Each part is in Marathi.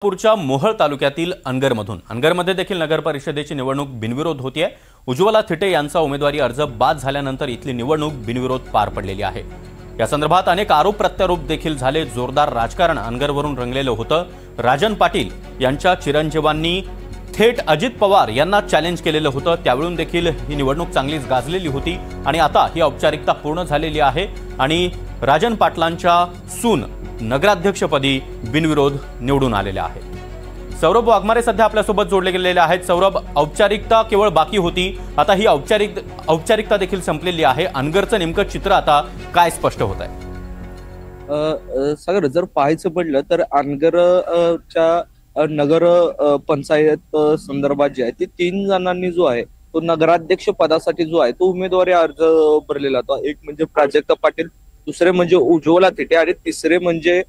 नागपूरच्या मोहोळ तालुक्यातील अनगरमध्ये देखील नगर परिषदेची निवडणूक बिनविरोध होतीये। उज्ज्वला थिटे यांचा उमेदवारी अर्ज बाद झाल्यानंतर इथली निवडणूक बिनविरोध पार पडलेली आहे। या संदर्भात अनेक आरोप प्रत्यारोप देखील झाले। जोरदार राजकारण अनगरवरून रंगलेलं होतं। राजन पाटील यांच्या चिरंजीवांनी थेट अजित पवार यांना चॅलेंज केलेलं होतं। त्यावेळून देखील ही निवडणूक चांगलीच गाजलेली होती आणि आता ही औपचारिकता पूर्ण झालेली आहे आणि राजन पाटलांच्या सून नगराध्यक्षपदी बिनविरोध निवडून आलेले आहेत। सौरभ वाघमारे सध्या आपल्यासोबत जोडले गेलेले आहेत। सौरभ, औपचारिकता केवळ बाकी होती, आता ही औपचारिकता देखील संपलेली आहे। अनगरचं नेमकं चित्र आता काय स्पष्ट होत आहे? सागर, जर पाहायचं पडलं तर अनगरच्या नगर पंचायत संदर्भात जे आहे ते 3 जणांनी जो आहे तो नगराध्यक्ष पदासाठी जो आहे तो उमेदवारी अर्ज भरलेला होता। एक म्हणजे प्राजक्ता पाटील, दुसरे म्हणजे उज्ज्वला थिटे आणि तिसरे म्हणजे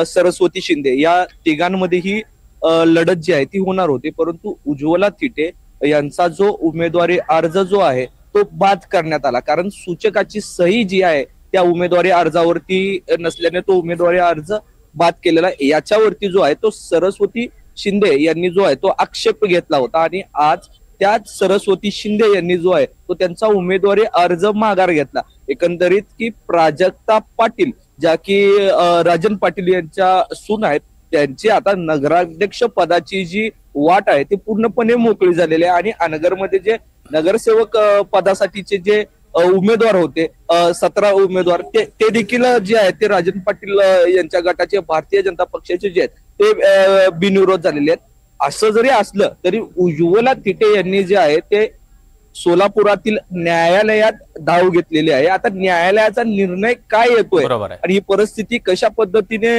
सरस्वती शिंदे। या तिघांमध्ये ही लढत जी आहे ती होणार होती, परंतु उज्ज्वला थिटे यांचा जो उमेदवारी अर्ज जो आहे तो बाद करण्यात आला, कारण सूचकाची सही जी आहे त्या उमेदवारी अर्जावरती नसल्याने तो उमेदवारी अर्ज बाद केलेला। याच्यावरती जो आहे तो सरस्वती शिंदे यांनी जो आहे तो आक्षेप घेतला होता आणि आज त्याच सरस्वती शिंदे यांनी जो आहे तो त्यांचा उमेदवारी अर्ज माघार घेतला। एकंदरीत की प्राजक्ता पाटील, ज्या की राजन पाटील यांच्या सून आहेत, त्यांची आता नगराध्यक्ष पदाची जी वाट आहे ती पूर्णपणे मोकळी झालेली आहे आणि अनगरमध्ये जे नगरसेवक पदासाठीचे जे उमेदवार होते 17 उमेदवार ते देखील जे आहेत ते राजन पाटील यांच्या गटाचे भारतीय जनता पक्षाचे जे आहेत ते बिनविरोध झालेले आहेत। असं जरी असलं तरी उज्ज्वला थिटे यांनी जे आहे ते सोलापुरातील न्यायालयात धाव घेतलेली आहे। आता न्यायालयाचा निर्णय काय येतोय आणि ही परिस्थिती कशा पद्धतीने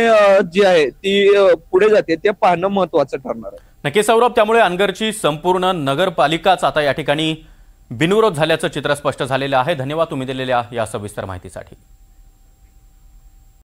जी आहे ती पुढे जाते ते पाहणं महत्वाचं ठरणार आहे। नक्की सौरभ, त्यामुळे अनगरची संपूर्ण नगरपालिकाच आता या ठिकाणी बिनविरोध झाल्याचं चित्र स्पष्ट झालेलं आहे। धन्यवाद तुम्ही दिलेल्या या सविस्तर माहितीसाठी।